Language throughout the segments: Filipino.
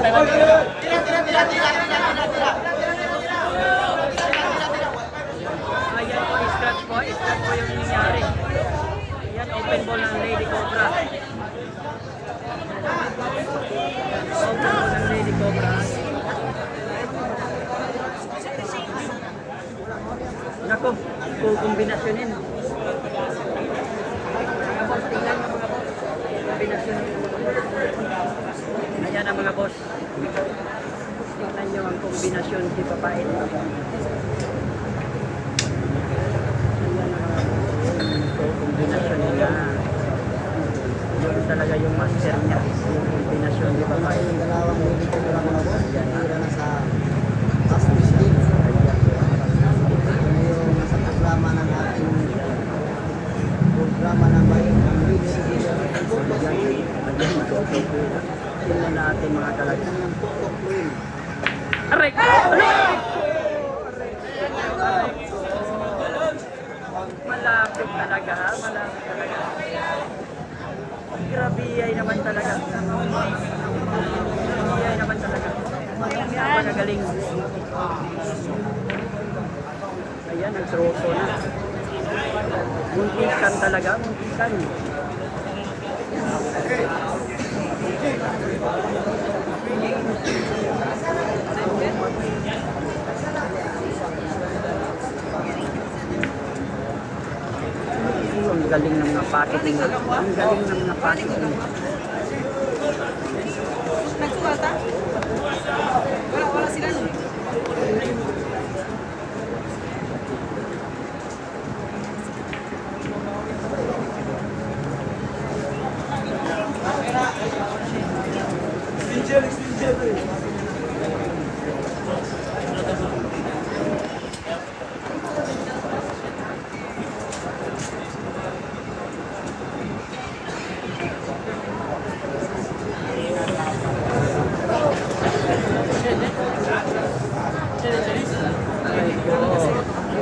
Ayan po, scratch po yung nangyari. Ayan, open ball ng Lady Cobra. Open ball ng Lady Cobra. Nako, kukombinasyonin. Mga boss, tingnan nyo mga boss. Kombinasyonin. Ayan ang mga boss. Tingnan nyo ang kombinasyon si Papait. Kombinasyon niya. Yun talaga yung master niya. Yung kombinasyon ni Papait. Yung dalawang hindi ko lang mga boss. Tira na sa task machine. Yung nasa programa ng ating programa ng bayan ng tingnan natin mga talaga. Yung tutok win. Aray! Malapit talaga, malapit talaga. Grabe ay naman talaga. Grabe ay naman talaga. Napakagaling. Ayan, nagtroso na. Muntikan talaga, muntikan. Ang galing ng mga packaging. Ang galing ng mga packaging. Nagsuwata? Wala sila nun.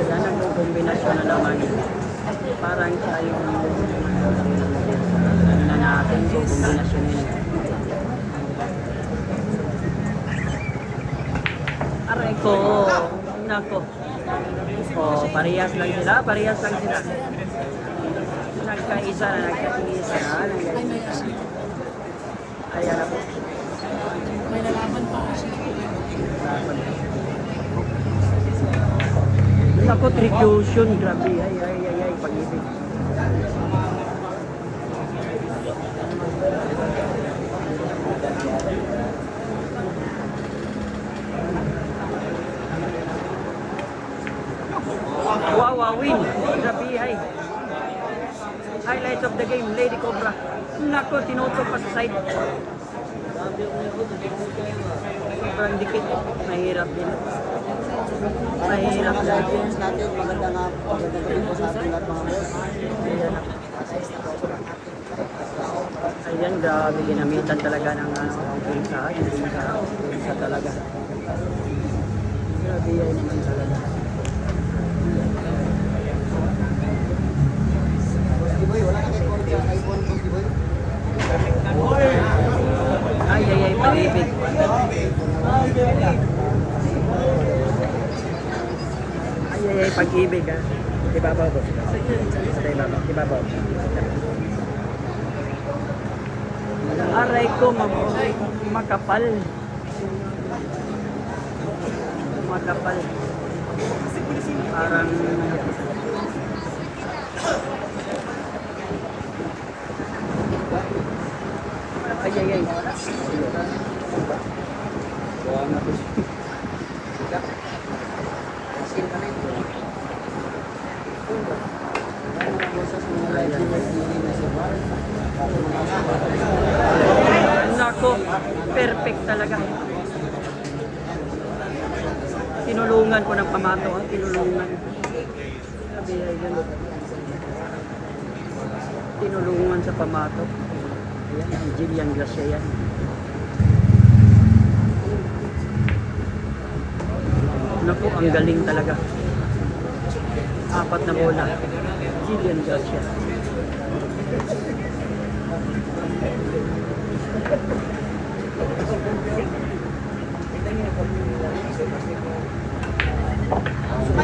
Yan ang kombinasyon na naman. Parang siya yung na natin yung kombinasyon nila. Aray ko. Nako. Oh, parehas lang sila. Nagkaisa na, nagkaisa na. Ayan na po. May nalaman pa siya. Nako, trifusion. Grabe. Ay. Pag-ibig. Wow, win. Grabe, ay. Highlights of the game, Lady Cobra. Nako, tinutok pa sa side. Sobrang dikit. Mahirap din. Mahirap din. Champions natin, magandang gabi po sa ating lahat mga boss. Ayan, grabe ginamitan talaga ng pinsahan. Pinsa talaga. Grabe yan naman talaga. Boy, wala ka iPhone sa iPhone boss, Boy. Ay, pag-ibig. Ay, pag-ibig ha. Ibabaw boss. Ibabaw. Aray ko, makapal. Makapal. Parang ay. Gawa na po. Asin ka na ito. Nako, perfect talaga. Tinulungan ko ng pamato, tinulungan. Sabi yan. Tinulungan sa pamato. Ayan, ang Jillian Gracia yan. Naku, ang galing talaga. 4 na bola. Jillian Gracia.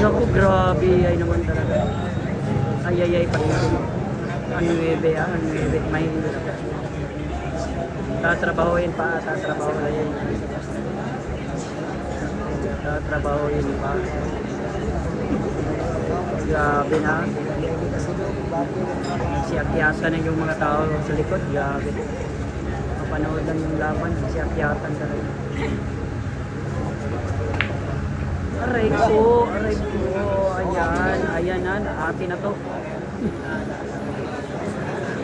Naku, grabe. Ay naman talaga. Ay, pati na. Ang 9, ang 9. May tatrabahuin pa, tatrabahuin. Tatrabahuin pa. Grabe na. Siyakyatan na yung mga tao sa likod. Grabe. Mapanood lang yung laban. Siyakyatan talaga. Aray ko. Ayan na. Atin na to.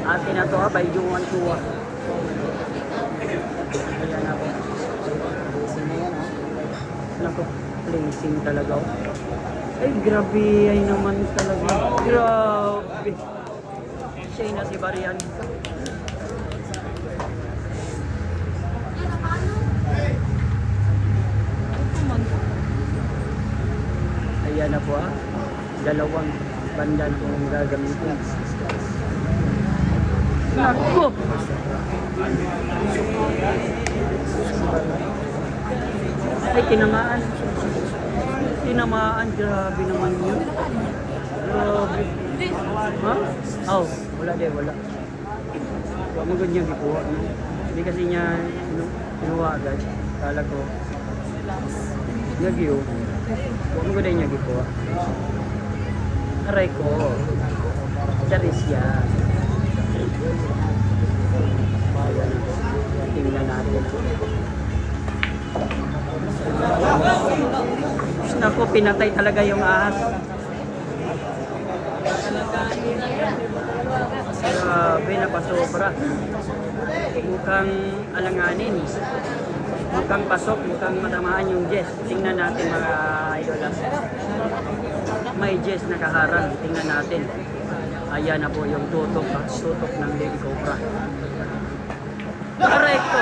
Atin na to ha. By Juan Tua. Ayan na po. Naku, placing talaga. Ay, grabe. Ay naman talaga. Grabe. Siya na si Barian. Ayan na po ah. Dalawang banda na kung gagamitin. Naku! Ay, tinamaan. Tinamaan. Grabe naman yun. Grabe. Ha? Oh, wala din, wala. Huwag mo ganyan gikuha. No? Hindi kasi niya kinuha agad. Kala ko. Nagyo. Huwag mo ganyan niya gikuha. Aray ko. Charis yan. Ayan. Tingnan natin. Naku, pinatay talaga yung ahas. Grabe, napasobra. Mukhang alanganin. Mukhang pasok, mukhang matamaan yung Jess. Tingnan natin mga idola. May Jess nakaharang. Tingnan natin. Ayan na po yung tutok. Tutok ng Lady Cobra. Correcto.